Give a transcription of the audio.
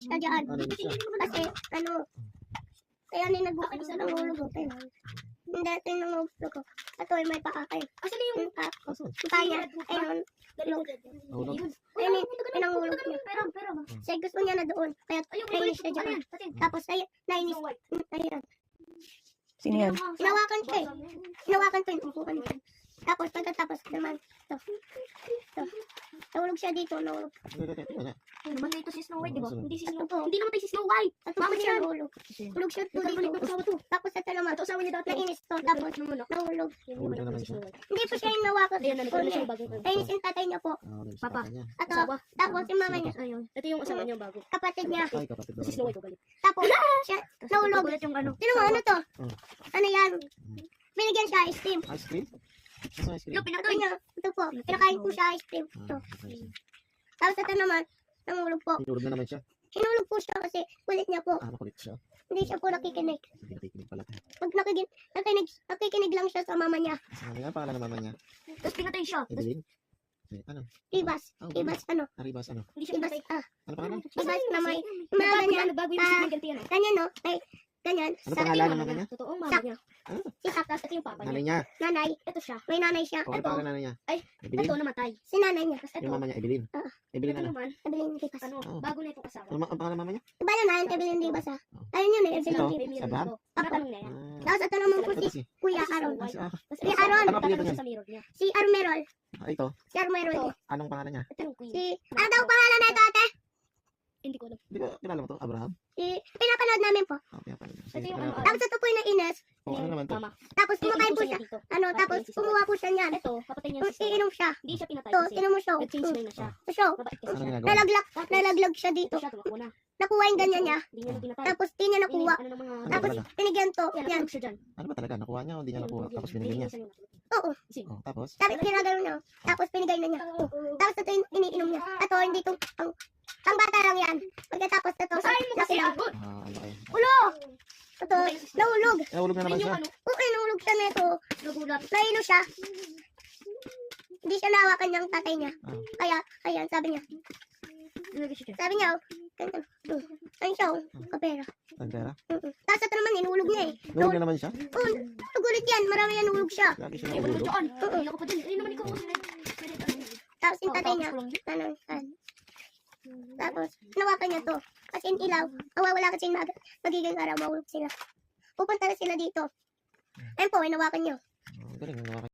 siya dyan. Kasi, kaya ninagbukay sa nangulog ko. Hindi, ito yung nangulog ko. Ito ay may paakay. Kasi yung kanya, ayun, nangulog. Ayun, nangulog niya. Kasi gusto niya na doon. Kaya, nainis siya dyan. Tapos, nainis. Ayun. Sino yan? Hinawakan siya eh. Hinawakan ko yung upuan niya. Tapos, pagkatapos naman, ito. Nahulog siya dito, nahulog. Naman na ito si Snow White, di ba? Hindi si Snow Ito po. Hindi naman tayo si Snow White. At mama siya nahulog. Hulog siya dito. Tapos, ito naman. Ito asawa niya dati. Nainis to. Tapos, nahulog. Hindi naman si Snow White. Hindi po siya yung nawakan. Ayan, nalito na siya yung bagong Nainis yung tatay niya po. Papa. At Asawa. tapos, yung mama niya. Ayun. Ito yung asawa niya bago. Kapatid niya. Ay, kapatid Si Snow White ugalit. Tapos, siya nahulog. Ugalit yung ano. Sino mo, ano to? Ano yan? Binigyan siya ice cream. Ice cream? Saan ice cream? Pinakain niya. Ito po. Pinakain po siya ice cream. Ito. Tapos ito naman, nangulog po. Hinulog na naman siya. Hinulog po siya kasi kulit niya po. Makulit siya. Hindi siya po nakikinig. Hindi nakikinig pala. Pag nakikinig lang siya sa mama niya. Sa mama niya, pangalan ng mama niya. Tapos pinatay siya. Evelyn? Ano? Ibas. Ibas ano? Aribas ano? Hindi siya Ibas, pinatay. Ano pangalan? Ibas na may, mga Bago ganyan. yan, bago yung music ng gantiyan eh. Ganyan no? May, ganyan. Ano Sa pangalan ng mama niya? Totoong mama niya. si Tapos ito yung papa Nanay niya. niya. nanay. Ito siya. May nanay siya. O, ano Ito. pangalan ng nanay niya? Ay, Evelyn? ito namatay. Si nanay niya. Tapos ito. Yung mama niya, Evelyn. Evelyn Ito ano? naman. Evelyn Rivas. Ano, Oo. bago na itong asawa. Ano ang pangalan ng mama niya? Iba na na, Evelyn Rivas ah. Ayun yun eh, Ito? Evelyn Rivas. Sa Abraham? Natanong niya yan. Tapos ito naman po Ito si si... Kuya Aaron. Ah, si Tapos Si Aaron. Ano apelyido tatanong niya? sa mirror niya. Si Armerol. Ito. Si Armerol. Anong pangalan niya? Ito yung queen. Si, ano daw pangalan na ito ate? Hindi ko alam. Hindi ko kilala mo to? Abraham? Pinapanood namin po. Okay, pala. Ito yung ano, Tapos ito po yung nainis. Ano naman to? Mama. Tapos Ito yung kumakain po puso siya. niya dito. Tapos kumuha po siya niyan. Ito, kapatid niya si Snow White. Iinom siya. Hindi siya pinatay Ito, kasi tinan mo siya. nag-change mind na siya. Siya. Mabait kasi Ano siya. ginagawa? Nalaglag siya dito. Ito siya, tumakbo na. Nakuha yung ganyan niya. Hindi niya na pinatay. Tapos di niya nakuha. Ano ng mga... Tapos pinigyan to. Yan, Yan. natulog siya dyan. Ano ba talaga? Nakuha niya o hindi niya nakuha? Tapos binigyan niya. Oo. Oh, tapos? Sabi, ginagano niya. Tapos pinigay na niya. Tapos ito yung iniinom niya. Ito, hindi to. Ang bata lang yan. Pagkatapos ito. Basahin mo kasi laki lang. agad. Ano kayo? Ulo! Ito, nahulog. Nahulog na naman siya. Okay, nahulog siya nito. Nagulat. Naino siya. Hindi siya nawakan ng tatay niya. Ah. Kaya, sabi niya. Nilagay siya dyan. Sabi niya, ganyan. Ayun siya, kapera. Ang pera? Tapos ito naman, inulog niya eh. Nahulog na naman siya? Oo, nagulit yan. Marami yan nahulog siya. Lagi siya Ay, wala nahulog. dyan. Hindi ako pa dyan. Ay, naman ikaw. Tapos yung tatay niya, tapos, nawakan niya to. Kasi yung ilaw, mawawala kasi yung magiging araw, mahulog sila. Pupunta na sila dito. Ayun po, nawakan niyo. Galing, nawakan.